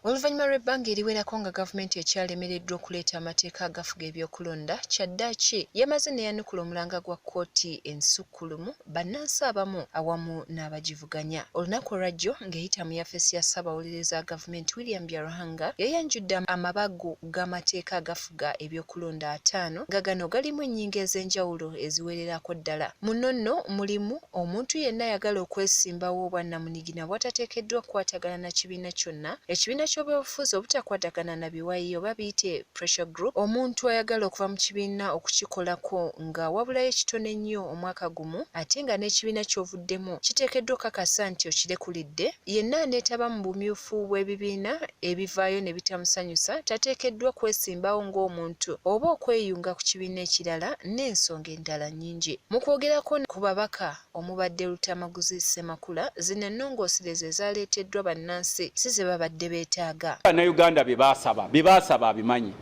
Oluvannyuma lw'ebbanga eriwerako nga gavumenti ekyalemereddwa okuleeta amateeka agafuga ebyokulonda, Kyaddaaki yamaze neyanukula omulanga gwa kkooti ensukkulumu bannansi abamu awamu n'abagivuganya. Olunaku olwajjo ng'eyita mu yafeesi ya Ssaabawolereza gavumenti William Byarahanga yayanjudde amabago g'amateeka agafuga ebyokulonda 5 nga gano galimu ennyingo ez'enjawulo eziwererako ddala. Muno nno mulimu omuntu yenna ayagala okwesimbawo obwannamunigina bw'atateekeddwa kukwatagana na kibiina kyonna, ekibiina ky'obyobufuzi obutakwatagana na biwayi oba biyite pressure group, omuntu ayagala okuva mu kibiina okukikolako nga wabulayo ekitone ennyo omwaka gumu ate nga n'ekibiina ky'ovuddemu kiteekeddwa okukakasa nti okirekulidde, yenna aneetaba mu bumyufu bw'ebibiina ebivaayo ne bitamusanyusa tateekeddwa kwesimbawo ng'omuntu oba okweyunga ku kibiina ekirala n'ensonga endala nnyingi. Mu kwogerako ku babaka omubadde Lutamaguzi Ssemakula, zino ennongosereza ezaaleeteddwa bannansi si ze babadde beetaaga. Bannayuganda bye baasaba abimanyi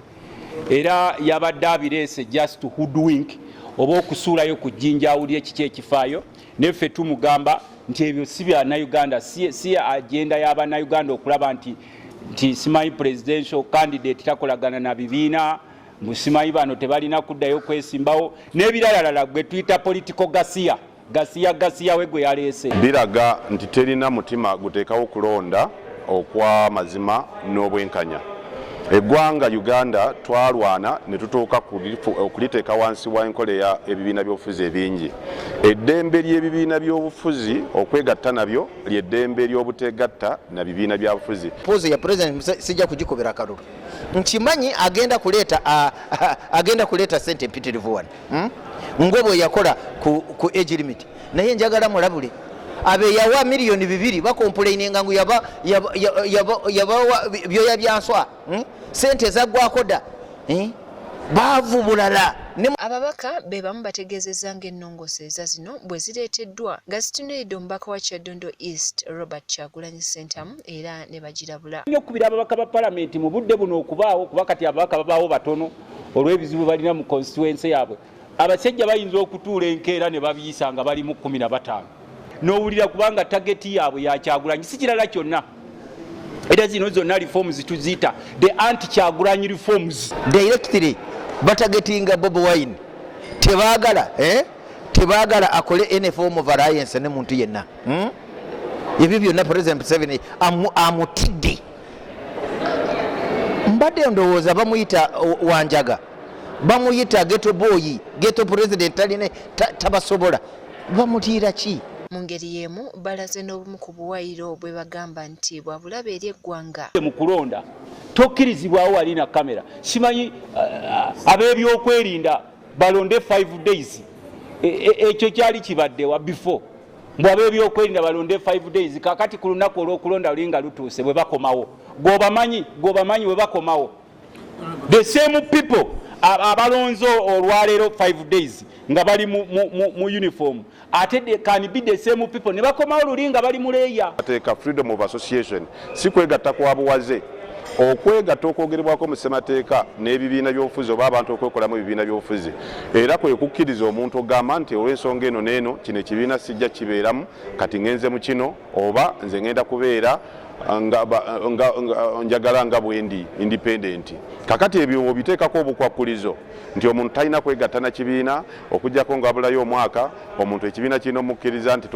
era yabadde abireese just to hoodwink oba okusuulayo ku jjinja awulire kiki ekifaayo, neffe tumugamba nti ebyo si bannayuganda, si agenda y'abannayuganda okulaba nti simanyi presidential candidate takolagana na bibiina, musimanyi bano tebalina kuddayo kwesimbawo n'ebiralalala gwe tuyita political gasiya we gwe yaleese. Biraga nti terina mutima guteekawo kulonda okwa mazima n'obwenkanya. Eggwanga Uganda twalwana ne tutuuka kuliteeka wansi wa enkola ya ebibiina by'obufuzi ebingi. Eddembe ly'ebibiina by'obufuzi okwegatta nabyo ly'eddembe ly'obutegatta na bibiina bya bufuzi. Poozi ya president sijja kugikubira kalulu. Nkimanyi agenda kuleeta sente mpitirivu wano. Ngobo yakola ku age limit. Naye njagala mulabule. Abe yawa milioni 2 bakomplaininga ngu yaba byoya byanswa. Sente zaggwako dda. Baavu bulala. Ababaka be bamu bategeezezza ng'ennongosereza zino bwe zireeteddwa nga zitunuulidde omubaka wa Kyaddondo East Robert Kyagulanyi Ssentamu era ne bagirabula. Nnyo okubira ababaka ba palamenti mu budde buno okubaawo kuba kati ababaka babaawo batono olw'ebizibu balina mu constituency yaabwe. Abasajja bayinza okutuula enkeera ne babiyisa nga bali mu 15. N'owulira kubanga tageti yaabwe ya Kyagulanyi si kirala kyonna. Era zino zonna reforms tuziyita the anti-Kyagulanyi reforms. Directly batagetinga Bobi Wine tebaagala akole any form of alliance ne muntu yenna. Ebyo byonna President Museveni amutidde. Mbadde ndowooza bamuyita Wanjaga, bamuyita ghetto boy, ghetto president aline tabasobola, bamutiira ki? Mu ngeri y'emu balaze n'obumu ku buwayiro bwe bagamba nti bwabulaba eri eggwanga. Mu kulonda tokkirizibwawo wali na kamera. Simanyi ab'ebyokwerinda balonde 5 days. Ekyo kyali kibaddewa before. Mbw ab'ebyokwerinda balonde 5 days. Kakati ku lunaku olw'okulonda lulinga lutuuse bwe bakomawo. Gwobamanyi bwe bakomawo. The same people abalonzo olwaleero 5 days nga bali mu uniform. Ate can be the same people ne bakomawo lulinga bali mu leya. Amateeka freedom of association si kwegatta kwa buwaze. Okwegatta okwogerebwako mu ssemateeka n'ebibiina by'obufuzi oba abantu okwekolamu ebibiina by'obufuzi. Era kwe kukkiriza omuntu ogamba nti olw'ensonga eno n'eno kino ekibiina sijja kibeeramu kati ngenze mu kino oba nze ngenda kubeera njagala nga bwendi independent. Kakati ebyo obiteekako obukwakkulizo nti omuntu talina kwegatta na kibiina okujjako nga wabulayo omwaka omuntu ekibiina kirina omukkiriza nti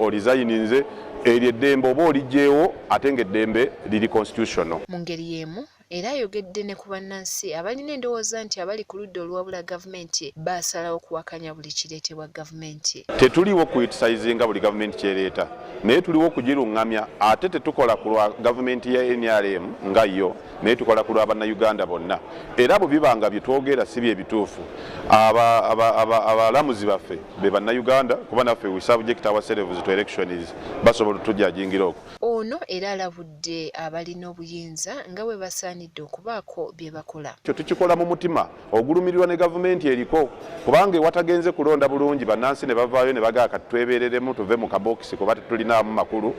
olizayininze eryo eddembe oba olijjeewo ate ng'eddembe liri constitutional. Mu ngeri y'emu era ayogedde ne ku bannansi abalina endowooza nti abali ku ludda oluwabula gavumenti baasalawo okuwakanya buli kireetebwa gavumenti. Tetuliwo kuyitisayizinga buli gavumenti kyereeta, naye tuliwo okugiruŋŋamya ate tetukola ku lwa gavumenti ya NRM nga yo, naye tukola ku lwa bannayuganda bonna. Era bwe bibanga bye twogera si bye bituufu, abalamuzi baffe be bannayuganda kuba naffe we subject ourselves to elections basobola otujajingira okwo. Ono era alabudde abalina obuyinza nga bwe basaanidde okubaako bye bakola. Kyo tukikola mu mutima ogulumirirwa ne gavumenti eriko kubanga watagenze kulonda bulungi bannansi ne bavaayo ne bagaa kati twebereremu tuve mu kabokisi kuba tetulinamu makulu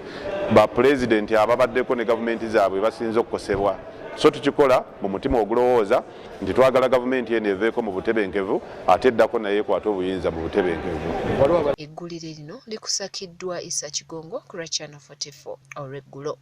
ba president ababaddeko ne gavumenti zaabwe basinze okukosebwa. So tukikola mu mutima ogulowooza nti twagala gavumenti eno eveeko mu butebenkevu ate eddako naye ekwata obuyinza mu butebenkevu. Eggulire lino likusakiddwa Issa Kigongo ku Channel 44 olw'eggulo.